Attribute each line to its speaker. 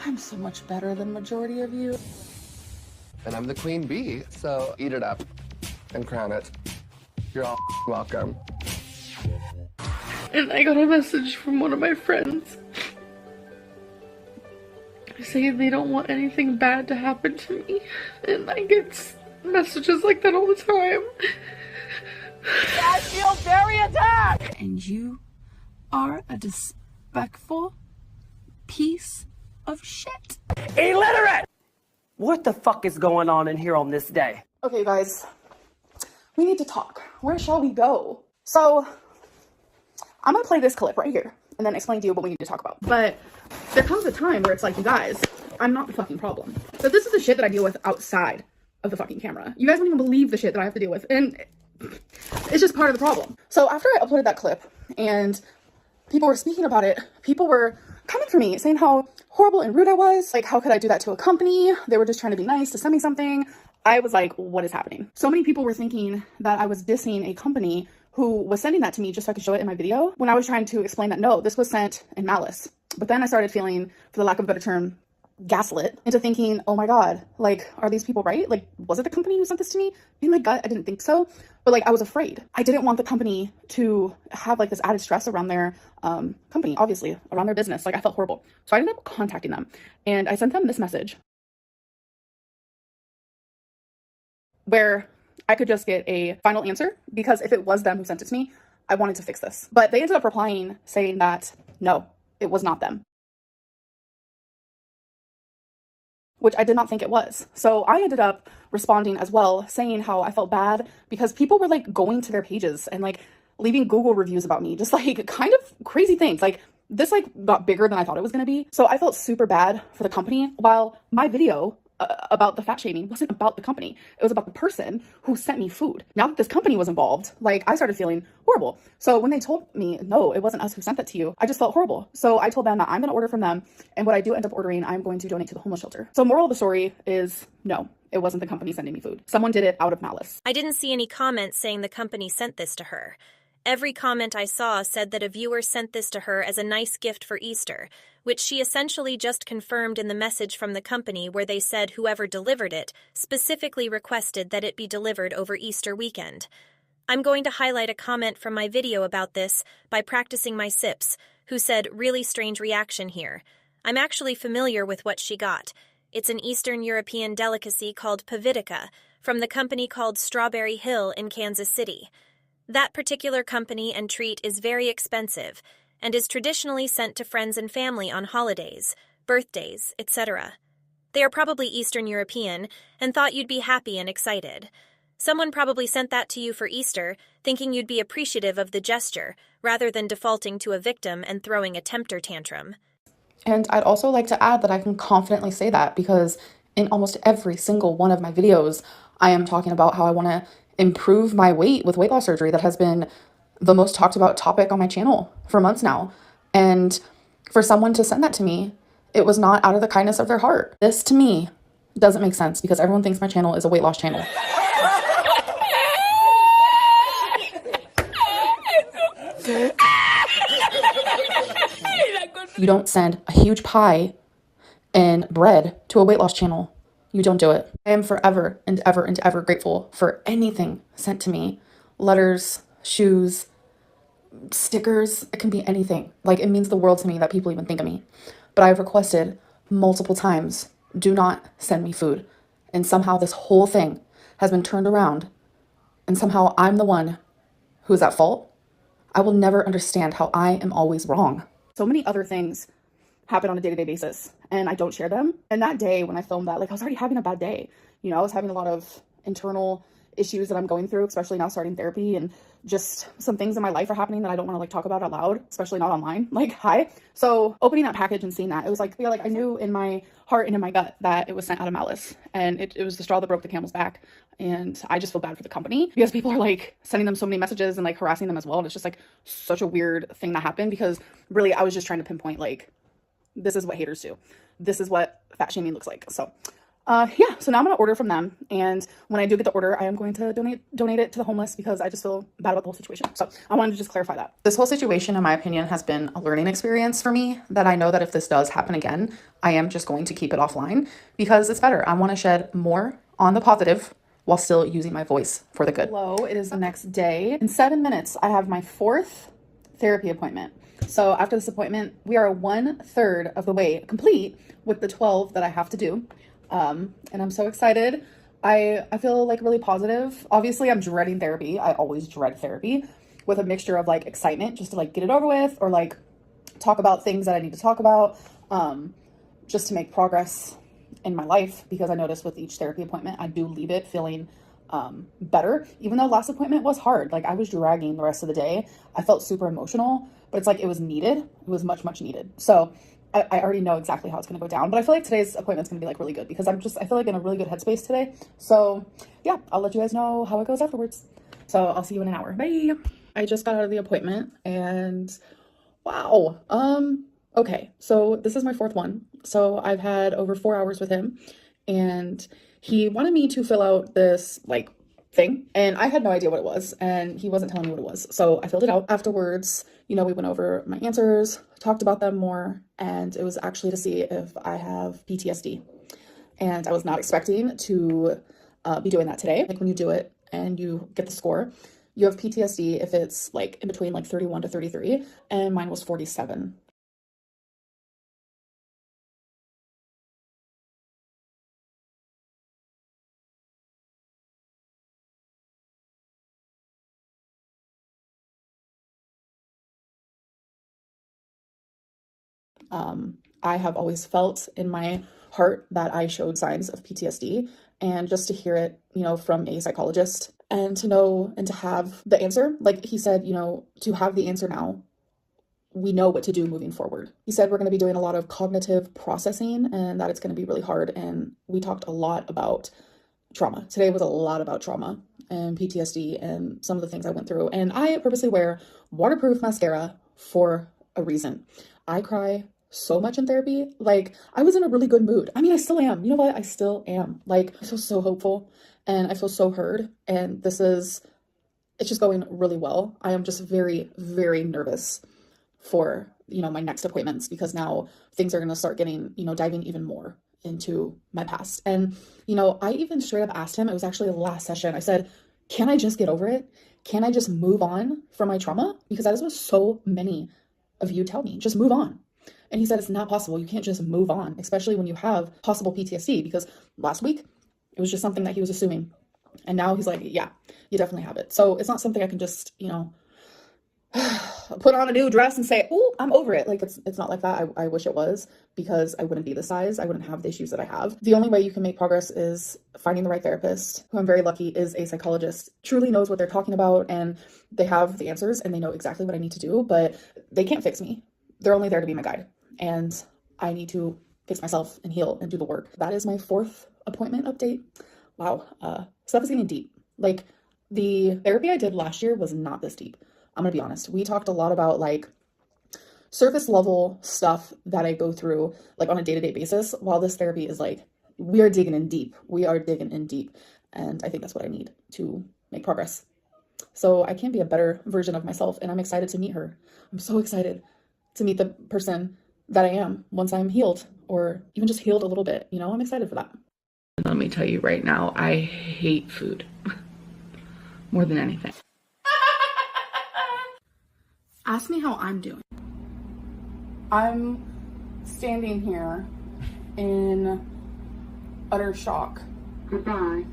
Speaker 1: I'm so much better than majority of you.
Speaker 2: And I'm the queen bee, so eat it up and crown it. You're all welcome.
Speaker 1: And I got a message from one of my friends saying they don't want anything bad to happen to me. And I get messages like that all the time.
Speaker 3: I feel very attacked!
Speaker 1: And you are a disrespectful piece of shit.
Speaker 3: Illiterate! What the fuck is going on in here on this day?
Speaker 4: Okay, guys, we need to talk. Where shall we go? So, I'm gonna play this clip right here and then explain to you what we need to talk about. But there comes a time where it's like, you guys, I'm not the fucking problem. So this is the shit that I deal with outside of the fucking camera. You guys don't even believe the shit that I have to deal with. And it's just part of the problem. So after I uploaded that clip and people were speaking about it, people were coming for me saying how horrible and rude I was. Like, how could I do that to a company? They were just trying to be nice to send me something. I was like, what is happening? So many people were thinking that I was dissing a company who was sending that to me just so I could show it in my video, when I was trying to explain that no, this was sent in malice. But then I started feeling, for the lack of a better term, gaslit into thinking, oh my God, like, are these people right? Like, was it the company who sent this to me? In my gut, I didn't think so. But like, I was afraid. I didn't want the company to have like this added stress around their company, obviously, around their business. Like, I felt horrible. So I ended up contacting them and I sent them this message where I could just get a final answer, because if it was them who sent it to me, I wanted to fix this. But they ended up replying saying that no, it was not them, which I did not think it was. So I ended up responding as well, saying how I felt bad because people were like going to their pages and like leaving Google reviews about me, just like kind of crazy things. Like, this like got bigger than I thought it was going to be. So I felt super bad for the company, while my video about the fat shaming wasn't about the company. It was about the person who sent me food. Now that this company was involved, like, I started feeling horrible. So when they told me, no, it wasn't us who sent that to you, I just felt horrible. So I told them that I'm going to order from them, and what I do end up ordering, I'm going to donate to the homeless shelter. So moral of the story is, no, it wasn't the company sending me food. Someone did it out of malice.
Speaker 5: I didn't see any comments saying the company sent this to her. Every comment I saw said that a viewer sent this to her as a nice gift for Easter, which she essentially just confirmed in the message from the company, where they said whoever delivered it specifically requested that it be delivered over Easter weekend. I'm going to highlight a comment from my video about this by practicing my sips, who said, "Really strange reaction here. I'm actually familiar with what she got. It's an Eastern European delicacy called pavitica, from the company called Strawberry Hill in Kansas City. That particular company and treat is very expensive and is traditionally sent to friends and family on holidays, birthdays, etc. They are probably Eastern European and thought you'd be happy and excited. Someone probably sent that to you for Easter, thinking you'd be appreciative of the gesture, rather than defaulting to a victim and throwing a temper tantrum."
Speaker 4: And I'd also like to add that I can confidently say that because in almost every single one of my videos, I am talking about how I want to improve my weight with weight loss surgery. That has been the most talked about topic on my channel for months now. And for someone to send that to me, it was not out of the kindness of their heart. This to me doesn't make sense because everyone thinks my channel is a weight loss channel. You don't send a huge pie and bread to a weight loss channel. You don't do it. I am forever and ever and ever grateful for anything sent to me. Letters, shoes, stickers, it can be anything. Like, it means the world to me that people even think of me. But I've requested multiple times, do not send me food. And somehow this whole thing has been turned around, and somehow I'm the one who is at fault. I will never understand how I am always wrong. So many other things happen on a day-to-day basis, and I don't share them. And that day when I filmed that, like, I was already having a bad day. You know, I was having a lot of internal issues that I'm going through, especially now starting therapy, and just some things in my life are happening that I don't want to like talk about out loud, especially not online. Like, hi. So opening that package and seeing that, it was like, yeah, like I knew in my heart and in my gut that it was sent out of malice, and it was the straw that broke the camel's back. And I just feel bad for the company because people are like sending them so many messages and like harassing them as well. And it's just like such a weird thing that happened, because really I was just trying to pinpoint, like, this is what haters do. This is what fat shaming looks like. So Yeah, so now I'm gonna order from them, and when I do get the order, I am going to donate it to the homeless because I just feel bad about the whole situation. So I wanted to just clarify that. This whole situation, in my opinion, has been a learning experience for me, that I know that if this does happen again, I am just going to keep it offline because it's better. I want to shed more on the positive while still using my voice for the good. Hello, it is the next day. In 7 minutes, I have my 4th therapy appointment. So after this appointment, we are 1/3 of the way complete with the 12 that I have to do. And I'm so excited. I feel like really positive. Obviously, I'm dreading therapy. I always dread therapy, with a mixture of like excitement just to like get it over with, or like talk about things that I need to talk about, just to make progress in my life, because I notice with each therapy appointment, I do leave it feeling better, even though last appointment was hard. Like I was dragging the rest of the day. I felt super emotional, but it's like it was needed. It was much, much needed. So I already know exactly how it's going to go down, but I feel like today's appointment's going to be like really good because I feel like in a really good headspace today. So yeah, I'll let you guys know how it goes afterwards. So I'll see you in an hour. Bye. I just got out of the appointment and wow. Okay. So this is my 4th one. So I've had over 4 hours with him, and he wanted me to fill out this like thing, and I had no idea what it was, and he wasn't telling me what it was. So I filled it out. Afterwards, you know, we went over my answers, talked about them more, and it was actually to see if I have PTSD. And I was not expecting to be doing that today. Like when you do it and you get the score, you have PTSD if it's like in between like 31 to 33, and mine was 47. I have always felt in my heart that I showed signs of PTSD, and just to hear it, you know, from a psychologist, and to know and to have the answer, like he said, you know, to have the answer now, we know what to do moving forward. He said we're going to be doing a lot of cognitive processing and that it's going to be really hard. And we talked a lot about trauma. Today was a lot about trauma and PTSD and some of the things I went through. And I purposely wear waterproof mascara for a reason. I cry so much in therapy. Like I was in a really good mood. I mean, I still am. You know what? I still am. Like I feel so hopeful and I feel so heard. And it's just going really well. I am just very, very nervous for, you know, my next appointments, because now things are going to start getting, you know, diving even more into my past. And, you know, I even straight up asked him, it was actually the last session, I said, can I just get over it? Can I just move on from my trauma? Because that is what so many of you tell me, just move on. And he said, it's not possible. You can't just move on, especially when you have possible PTSD, because last week it was just something that he was assuming. And now he's like, yeah, you definitely have it. So it's not something I can just, you know, put on a new dress and say, oh, I'm over it. Like it's not like that. I wish it was, because I wouldn't be this size. I wouldn't have the issues that I have. The only way you can make progress is finding the right therapist, who I'm very lucky is a psychologist, truly knows what they're talking about, and they have the answers and they know exactly what I need to do, but they can't fix me. They're only there to be my guide. And I need to fix myself and heal and do the work. That is my 4th appointment update. Wow. Stuff is getting deep. Like the therapy I did last year was not this deep. I'm gonna be honest. We talked a lot about like surface level stuff that I go through like on a day-to-day basis, while this therapy is like, we are digging in deep. We are digging in deep. And I think that's what I need to make progress. So I can be a better version of myself, and I'm excited to meet her. I'm so excited to meet the person that I am once I'm healed, or even just healed a little bit. You know, I'm excited for that.
Speaker 1: Let me tell you right now, I hate food more than anything.
Speaker 4: Ask me how I'm doing. I'm standing here in utter shock.
Speaker 6: Goodbye.